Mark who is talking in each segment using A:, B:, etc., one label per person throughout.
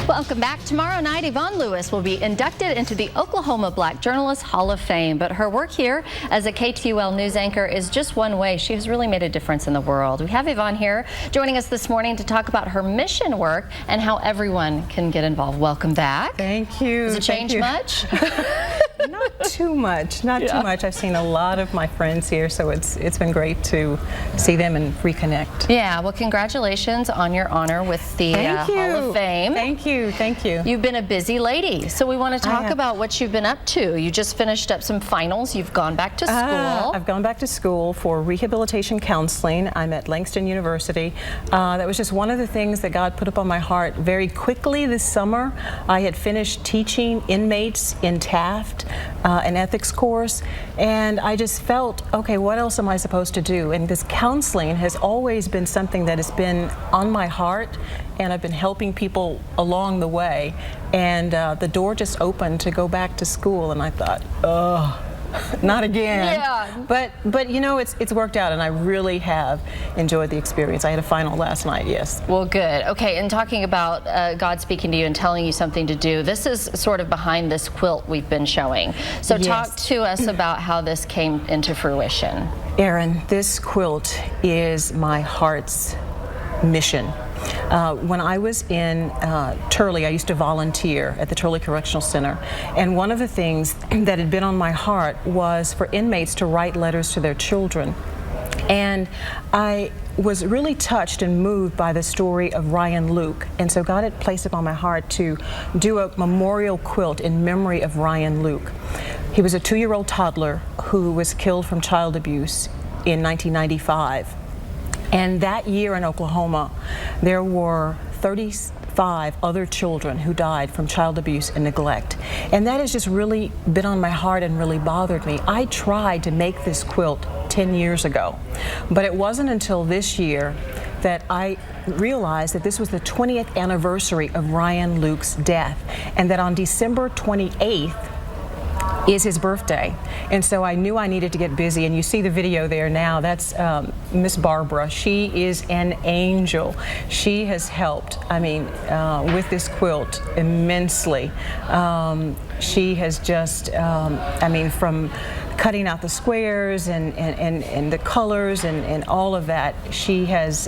A: Welcome back. Tomorrow night, Yvonne Lewis will be inducted into the Oklahoma Black Journalist Hall of Fame. But her work here as a KTUL news anchor is just one way. She has really made a difference in the world. We have Yvonne here joining us this morning to talk about her mission work and how everyone can get involved. Welcome back.
B: Thank you.
A: Has it changed much?
B: Not too much. Not too much. I've seen a lot of my friends here, so it's been great to see them and reconnect.
A: Yeah, well, congratulations on your honor with the Hall of Fame.
B: Thank you. Thank you.
A: You've been a busy lady, so we want to talk about what you've been up to. You just finished up some finals. You've gone back to school.
B: I've gone back to school for rehabilitation counseling. I'm at Langston University. That was just one of the things that God put up on my heart very quickly this summer. I had finished teaching inmates in Taft, an ethics course, and I just felt, okay, what else am I supposed to do? And this counseling has always been something that has been on my heart, and I've been helping people along the way, and the door just opened to go back to school, and I thought, oh, not again.
A: Yeah.
B: But you know, it's worked out, and I really have enjoyed the experience. I had a final last night, yes.
A: Well, good. Okay, and talking about God speaking to you and telling you something to do, this is sort of behind this quilt we've been showing. So talk to us about how this came into fruition.
B: Erin, this quilt is my heart's mission. When I was in Turley, I used to volunteer at the Turley Correctional Center, and one of the things that had been on my heart was for inmates to write letters to their children. And I was really touched and moved by the story of Ryan Luke, and so God had placed it on my heart to do a memorial quilt in memory of Ryan Luke. He was a 2-year-old toddler who was killed from child abuse in 1995. And that year in Oklahoma, there were 35 other children who died from child abuse and neglect. And that has just really been on my heart and really bothered me. I tried to make this quilt 10 years ago, but it wasn't until this year that I realized that this was the 20th anniversary of Ryan Luke's death, and that on December 28th, is his birthday, and so I knew I needed to get busy. And you see the video there now. That's Miss Barbara. She is an angel. She has helped, I mean, with this quilt immensely. She has just, I mean, from cutting out the squares and the colors and all of that, she has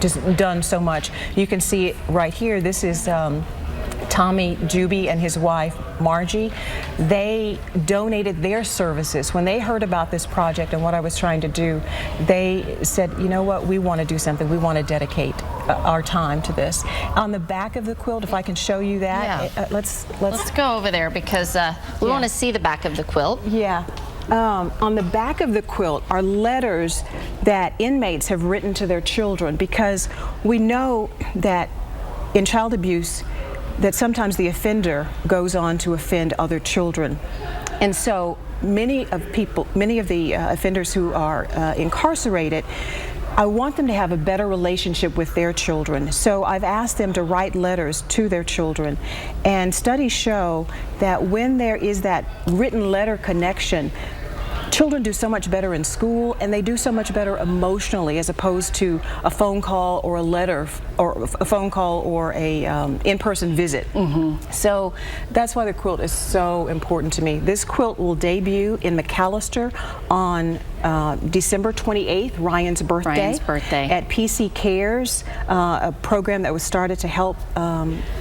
B: just done so much. You can see it right here. This is Tommy Juby and his wife Margie. They donated their services. When they heard about this project and what I was trying to do, they said, you know what, we want to do something. We want to dedicate our time to this. On the back of the quilt, if I can show you that, let's
A: go over there, because we want to see the back of the quilt.
B: Yeah. On the back of the quilt are letters that inmates have written to their children, because we know that in child abuse, that sometimes the offender goes on to offend other children. And so many of the offenders who are incarcerated, I want them to have a better relationship with their children. So I've asked them to write letters to their children. And studies show that when there is that written letter connection, children do so much better in school, and they do so much better emotionally, as opposed to a phone call or a letter, or a phone call or a in-person visit. So that's why the quilt is so important to me. This quilt will debut in McAllister on December 28th, Ryan's birthday, at PC Cares, a program that was started to help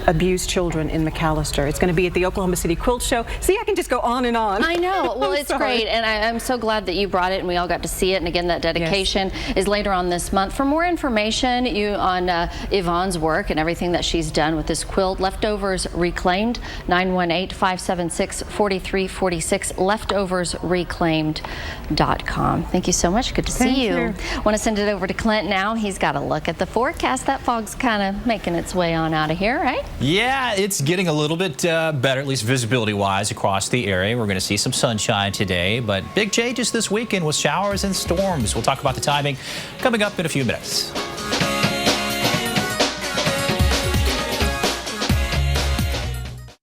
B: abused children in McAllister. It's going to be at the Oklahoma City Quilt Show. See, I can just go on and on.
A: I know. Well, it's great, and I'm so glad that you brought it and we all got to see it. And again, that dedication is later on this month. For more information on Yvonne's work and everything that she's done with this quilt, Leftovers Reclaimed, 918-576-4346, leftoversreclaimed.com. Thank you so much. Good to see you. Want to send it over to Clint now. He's got a look at the forecast. That fog's kind of making its way on out of here, right?
C: Yeah, it's getting a little bit better, at least visibility-wise, across the area. We're going to see some sunshine today, but big changes this weekend with showers and storms. We'll talk about the timing coming up in a few minutes.